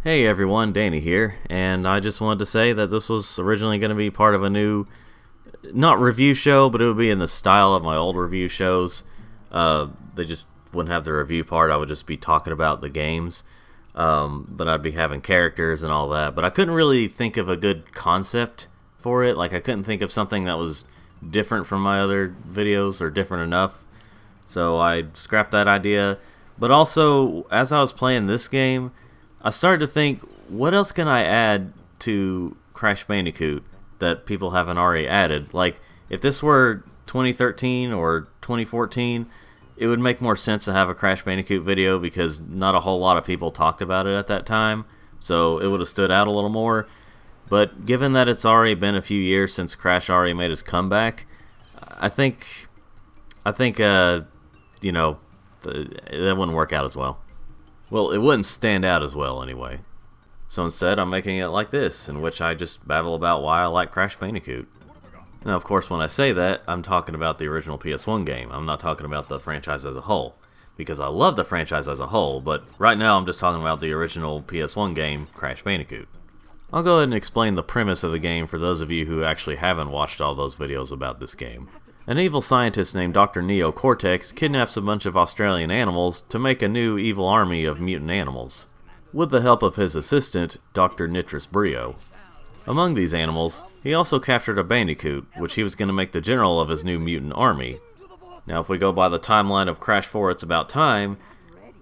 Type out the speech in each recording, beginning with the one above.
Hey everyone, Danny here, and I just wanted to say that this was originally going to be part of a new, not review show, but it would be in the style of my old review shows. They just wouldn't have the review part. I would just be talking about the games, but I'd be having characters and all that. But I couldn't really think of a good concept for it. Like, I couldn't think of something that was different from my other videos or different enough. So I scrapped that idea. But also, as I was playing this game, I started to think, what else can I add to Crash Bandicoot that people haven't already added? Like, if this were 2013 or 2014, it would make more sense to have a Crash Bandicoot video because not a whole lot of people talked about it at that time, so it would have stood out a little more. But given that it's already been a few years since Crash already made his comeback, I think that wouldn't work out as well. Well, it wouldn't stand out as well anyway. So instead, I'm making it like this, in which I just babble about why I like Crash Bandicoot. Now, of course, when I say that, I'm talking about the original PS1 game. I'm not talking about the franchise as a whole, because I love the franchise as a whole, but right now I'm just talking about the original PS1 game, Crash Bandicoot. I'll go ahead and explain the premise of the game for those of you who actually haven't watched all those videos about this game. An evil scientist named Dr. Neo Cortex kidnaps a bunch of Australian animals to make a new evil army of mutant animals, with the help of his assistant, Dr. Nitrous Brio. Among these animals, he also captured a Bandicoot, which he was going to make the general of his new mutant army. Now, if we go by the timeline of Crash 4 It's About Time,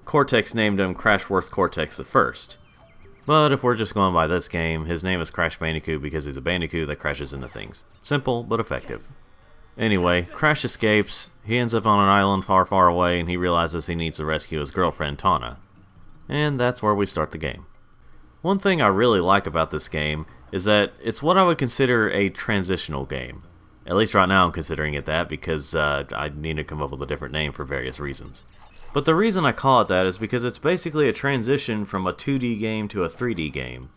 Cortex named him Crashworth Cortex I. But if we're just going by this game, his name is Crash Bandicoot because he's a Bandicoot that crashes into things. Simple, but effective. Anyway, Crash escapes, he ends up on an island far, far away, and he realizes he needs to rescue his girlfriend, Tawna. And that's where we start the game. One thing I really like about this game is that it's what I would consider a transitional game. At least right now I'm considering it that because I need to come up with a different name for various reasons. But the reason I call it that is because it's basically a transition from a 2D game to a 3D game.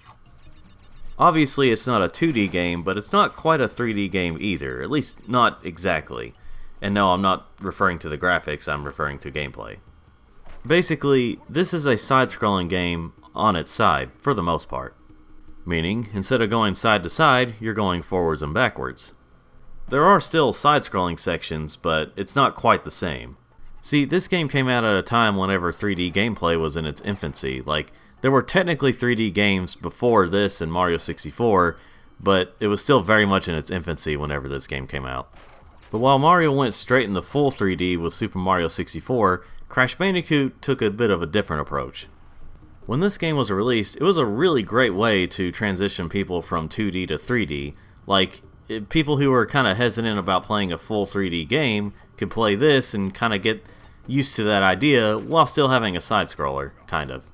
Obviously, it's not a 2D game, but it's not quite a 3D game either, at least not exactly. And no, I'm not referring to the graphics, I'm referring to gameplay. Basically, this is a side-scrolling game on its side, for the most part. Meaning, instead of going side to side, you're going forwards and backwards. There are still side-scrolling sections, but it's not quite the same. See, this game came out at a time whenever 3D gameplay was in its infancy. Like, there were technically 3D games before this and Mario 64, but it was still very much in its infancy whenever this game came out. But while Mario went straight into full 3D with Super Mario 64, Crash Bandicoot took a bit of a different approach. When this game was released, it was a really great way to transition people from 2D to 3D. Like, people who were kind of hesitant about playing a full 3D game could play this and kind of get used to that idea while still having a side-scroller, kind of.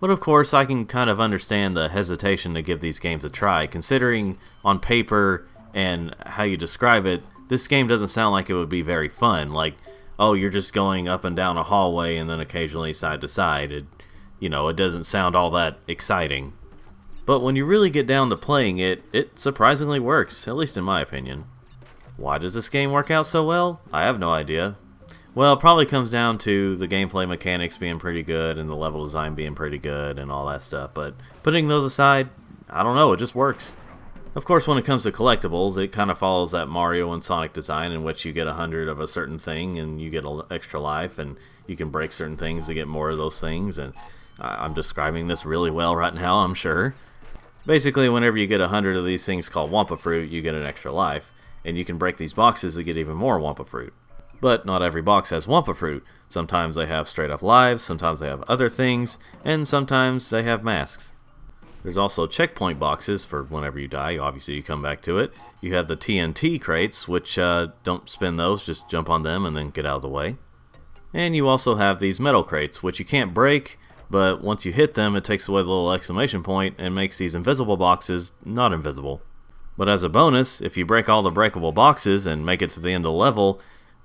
But of course, I can kind of understand the hesitation to give these games a try, considering on paper and how you describe it, this game doesn't sound like it would be very fun. Like, oh, you're just going up and down a hallway and then occasionally side to side. It doesn't sound all that exciting. But when you really get down to playing it, it surprisingly works, at least in my opinion. Why does this game work out so well? I have no idea. Well, it probably comes down to the gameplay mechanics being pretty good and the level design being pretty good and all that stuff, but putting those aside, I don't know, it just works. Of course, when it comes to collectibles, it kind of follows that Mario and Sonic design in which you get 100 of a certain thing and you get an extra life and you can break certain things to get more of those things, and I'm describing this really well right now, I'm sure. Basically, whenever you get 100 of these things called Wumpa Fruit, you get an extra life, and you can break these boxes to get even more Wumpa Fruit. But not every box has Wumpa Fruit. Sometimes they have straight up lives, sometimes they have other things, and sometimes they have masks. There's also checkpoint boxes for whenever you die, obviously you come back to it. You have the TNT crates, which don't spin those, just jump on them and then get out of the way. And you also have these metal crates, which you can't break, but once you hit them, it takes away the little exclamation point and makes these invisible boxes not invisible. But as a bonus, if you break all the breakable boxes and make it to the end of the level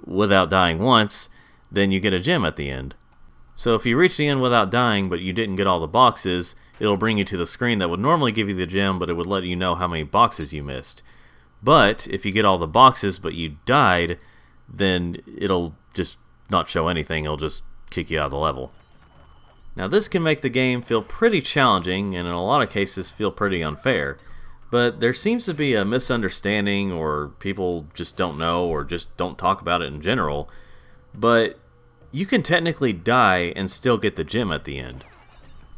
without dying once, then you get a gem at the end. So if you reach the end without dying but you didn't get all the boxes, it'll bring you to the screen that would normally give you the gem, but it would let you know how many boxes you missed. But if you get all the boxes but you died, then it'll just not show anything, it'll just kick you out of the level. Now this can make the game feel pretty challenging and in a lot of cases feel pretty unfair, but there seems to be a misunderstanding or people just don't know or just don't talk about it in general, but you can technically die and still get the gem at the end.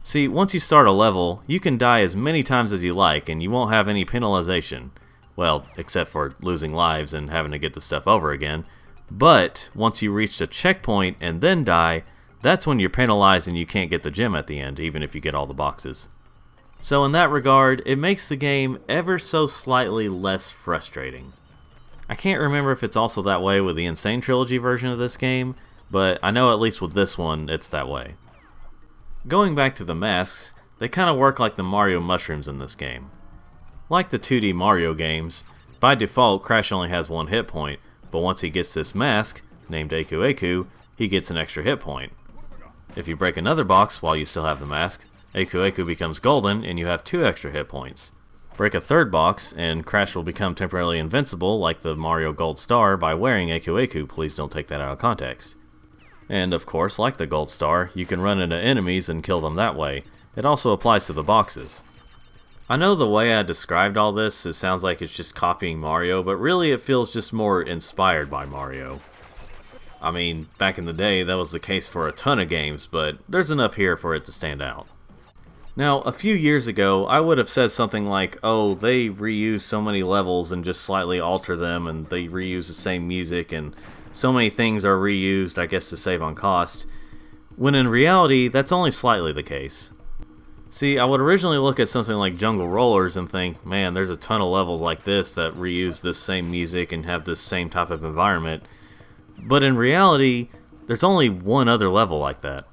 See, once you start a level, you can die as many times as you like and you won't have any penalization. Well, except for losing lives and having to get the stuff over again. But once you reach a checkpoint and then die, that's when you're penalized and you can't get the gem at the end, even if you get all the boxes. So in that regard, it makes the game ever so slightly less frustrating. I can't remember if it's also that way with the Insane Trilogy version of this game, but I know at least with this one, it's that way. Going back to the masks, they kind of work like the Mario mushrooms in this game. Like the 2D Mario games, by default Crash only has 1 hit point, but once he gets this mask, named Aku Aku, he gets an extra hit point. If you break another box while you still have the mask, Aku Aku becomes golden and you have 2 extra hit points. Break a third box and Crash will become temporarily invincible like the Mario Gold Star by wearing Aku Aku. Please don't take that out of context. And of course, like the Gold Star, you can run into enemies and kill them that way. It also applies to the boxes. I know the way I described all this, it sounds like it's just copying Mario, but really it feels just more inspired by Mario. I mean, back in the day that was the case for a ton of games, but there's enough here for it to stand out. Now, a few years ago, I would have said something like, oh, they reuse so many levels and just slightly alter them, and they reuse the same music, and so many things are reused, I guess, to save on cost, when in reality, that's only slightly the case. See, I would originally look at something like Jungle Rollers and think, man, there's a ton of levels like this that reuse this same music and have this same type of environment, but in reality, there's only one other level like that.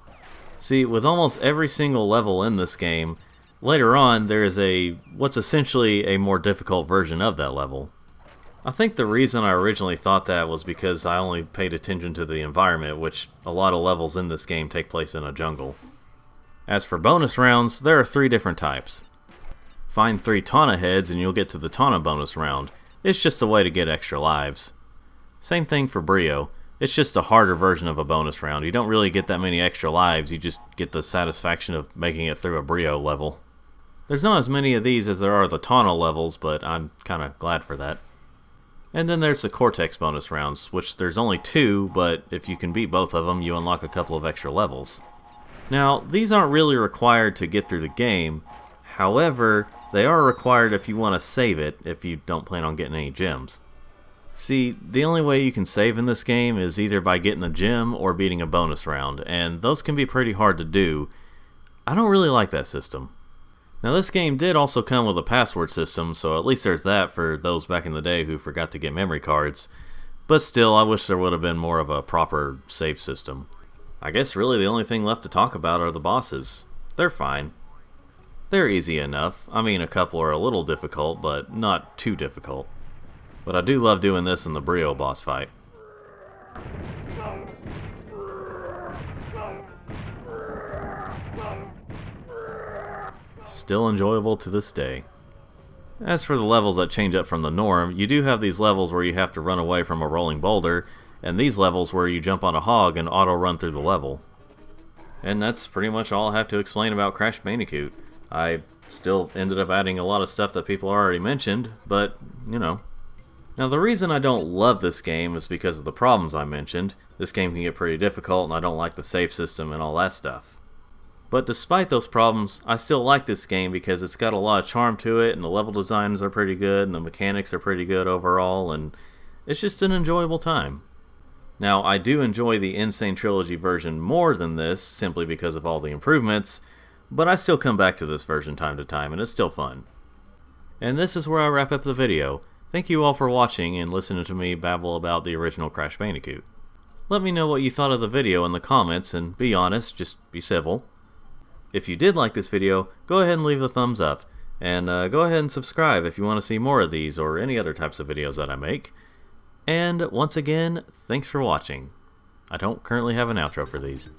See, with almost every single level in this game, later on there is what's essentially a more difficult version of that level. I think the reason I originally thought that was because I only paid attention to the environment, which a lot of levels in this game take place in a jungle. As for bonus rounds, there are 3 different types. Find 3 Taunt heads and you'll get to the Taunt bonus round. It's just a way to get extra lives. Same thing for Brio. It's just a harder version of a bonus round. You don't really get that many extra lives, you just get the satisfaction of making it through a Brio level. There's not as many of these as there are the Taunt levels, but I'm kinda glad for that. And then there's the Cortex bonus rounds, which there's only 2, but if you can beat both of them, you unlock a couple of extra levels. Now, these aren't really required to get through the game, however, they are required if you want to save it, if you don't plan on getting any gems. See, the only way you can save in this game is either by getting a gem or beating a bonus round, and those can be pretty hard to do. I don't really like that system. Now this game did also come with a password system, so at least there's that for those back in the day who forgot to get memory cards, but still I wish there would have been more of a proper save system. I guess really the only thing left to talk about are the bosses. They're fine. They're easy enough. I mean, a couple are a little difficult, but not too difficult. But I do love doing this in the Brio boss fight. Still enjoyable to this day. As for the levels that change up from the norm, you do have these levels where you have to run away from a rolling boulder, and these levels where you jump on a hog and auto-run through the level. And that's pretty much all I have to explain about Crash Bandicoot. I still ended up adding a lot of stuff that people already mentioned, but, you know. Now the reason I don't love this game is because of the problems I mentioned. This game can get pretty difficult and I don't like the save system and all that stuff. But despite those problems, I still like this game because it's got a lot of charm to it and the level designs are pretty good and the mechanics are pretty good overall and it's just an enjoyable time. Now, I do enjoy the Insane Trilogy version more than this, simply because of all the improvements, but I still come back to this version time to time, and it's still fun. And this is where I wrap up the video. Thank you all for watching and listening to me babble about the original Crash Bandicoot. Let me know what you thought of the video in the comments, and be honest, just be civil. If you did like this video, go ahead and leave a thumbs up, and go ahead and subscribe if you want to see more of these or any other types of videos that I make. And once again, thanks for watching. I don't currently have an outro for these.